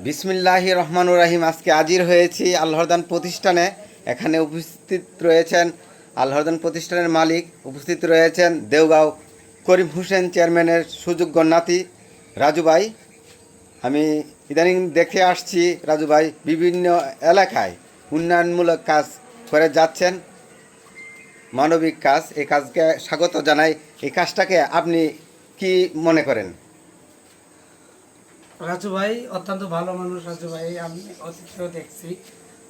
বিসমিল্লাহির রহমানুর রহিম। আজকে হাজির হয়েছি আল্লাহরদান প্রতিষ্ঠানে। এখানে উপস্থিত রয়েছেন আল্লাহরদান প্রতিষ্ঠানের মালিক, উপস্থিত রয়েছেন দেওগাঁও করিম হোসেন চেয়ারম্যানের সুযোগ্য নাতি রাজু ভাই। আমি ইদানিং দেখে আসছি রাজু ভাই বিভিন্ন এলাকায় উন্নয়নমূলক কাজ করে যাচ্ছেন, মানবিক কাজ। এই কাজকে স্বাগত জানাই। এই কাজটাকে আপনি কি মনে করেন? রাজু ভাই অত্যন্ত ভালো মানুষ। রাজু ভাই আমি অতীতেও দেখছি,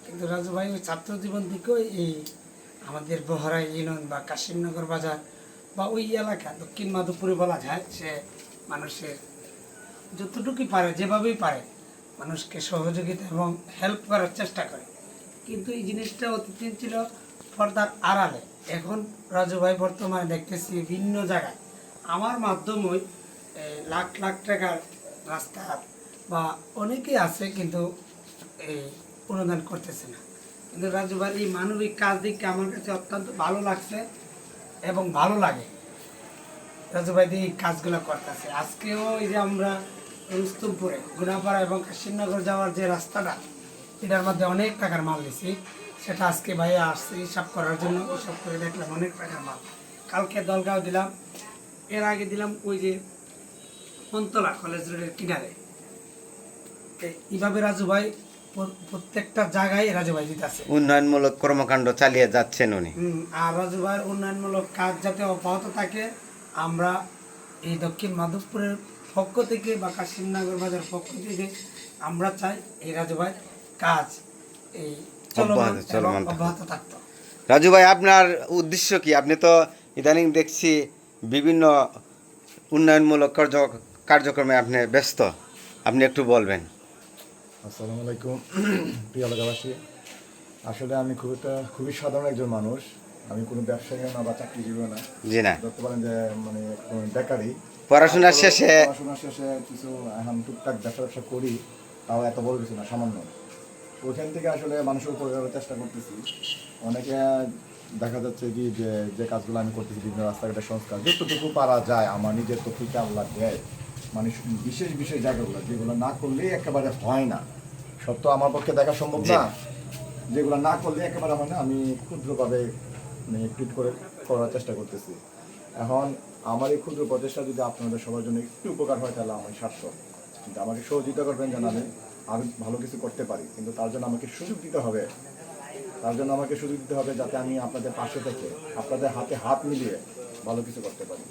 কিন্তু রাজু ভাই ওই ছাত্র জীবন থেকেও এই আমাদের বহরা ইউনিয়ন বা কাশিমনগর বাজার বা ওই এলাকা দক্ষিণ মাধবপুরে বলা যায়, সে মানুষের যতটুকুই পারে যেভাবেই পারে মানুষকে সহযোগিতা এবং হেল্প করার চেষ্টা করে। কিন্তু এই জিনিসটা অতীতে ছিল পর্দার আড়ালে। এখন রাজু ভাই বর্তমানে দেখতেছি বিভিন্ন জায়গায় আমার মাধ্যমেই লাখ লাখ টাকার রাস্তা বা অনেকেই আছে, কিন্তু এই অনুদান করতেছে না। কিন্তু রাজু ভাই এই মানবিক কাজ দিকটা আমার কাছে অত্যন্ত ভালো লাগছে এবং ভালো লাগে। রাজু ভাই এই কাজগুলো করতেছে। আজকেও এই যে আমরা রুস্তমপুরে গুনাপাড়া এবং কাশিমনগর যাওয়ার যে রাস্তাটা, এটার মধ্যে অনেক টাকার মাল দিছি। সেটা আজকে ভাইয়া আসছে হিসাব করার জন্য। হিসাব করে দেখলাম অনেক টাকার মাল। কালকে দলগাঁও দিলাম, এর আগে দিলাম ওই যে মন্তলা কলেজ রোডের কিনারে। এইভাবে রাজু ভাই প্রত্যেকটা জায়গায় রাজু ভাই দিতেছে, উন্নয়নমূলক কর্মকাণ্ড চালিয়ে যাচ্ছেন উনি। আর রাজু ভাইয়ের উন্নয়নমূলক কাজ যাতে অব্যাহত থাকে, আমরা এই দক্ষিণ মাধবপুরের পক্ষ থেকে বা কাশিমনগর বাজার পক্ষ থেকে আমরা চাই এই রাজু ভাই কাজ এই চলমান অব্যাহত থাকতো। রাজু ভাই, আপনার উদ্দেশ্য কি? আপনি তো ইদানিং দেখছি বিভিন্ন উন্নয়নমূলক কার্যক্রমে আপনি ব্যস্ত, আপনি একটু বলবেন। আসসালামু আলাইকুম প্রিয় এলাকাবাসী। আসলে আমি খুবই সাধারণ একজন মানুষ। আমি কোনো ব্যবসায়ীও না বা চাকরিজীবীও না। জি না, ধরতে পারেন যে মানে বেকারি। পড়াশোনার শেষে কিছু এখন টুকটাক ব্যবসা করি, তাও এত বড় কিছু না, সামান্য। ওইখান থেকে আসলে মানুষের উপকার করার চেষ্টা করতেছি। অনেকে দেখা যাচ্ছে কি যে কাজগুলো আমি করতেছি, বিভিন্ন রাস্তাঘাটের সংস্কার যতটুকু পারা যায় আমার নিজের তো থেকে আল্লাহ দেয়, মানে বিশেষ বিশেষ জায়গাগুলো যেগুলো না করলেই একেবারে হয় না। সত্য আমার পক্ষে দেখা সম্ভব না, যেগুলো না করলে একেবারে হয় না, আমি ক্ষুদ্রভাবে মানে ট্রিট করার চেষ্টা করতেছি। এখন আমার এই ক্ষুদ্র প্রচেষ্টা যদি আপনাদের সবার জন্য একটু উপকার হয় তাহলে আমার সার্থক। কিন্তু আমাকে সহযোগিতা করবেন যেন আমি আরও ভালো কিছু করতে পারি, কিন্তু তার জন্য আমাকে সুযোগ দিতে হবে। যাতে আমি আপনাদের পাশে থেকে আপনাদের হাতে হাত মিলিয়ে ভালো কিছু করতে পারি।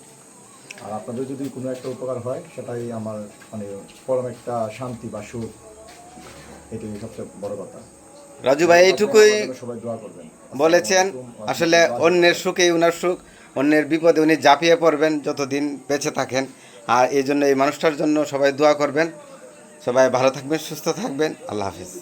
আর আপনাদের যদি কোনো একটা উপকার হয় সেটাই আমার মানে পরম একটা শান্তি বা সুখ, এটাই সবচেয়ে বড় কথা। রাজু ভাই এইটুকুই সবাই দোয়া করবেন বলেছেন। আসলে অন্যের সুখেই উনার সুখ, অন্যের বিপদে উনি ঝাঁপিয়ে পড়বেন যতদিন বেঁচে থাকেন। আর এই জন্য এই মানুষটার জন্য সবাই দোয়া করবেন। সবাই ভালো থাকবেন, সুস্থ থাকবেন। আল্লাহ হাফিজ।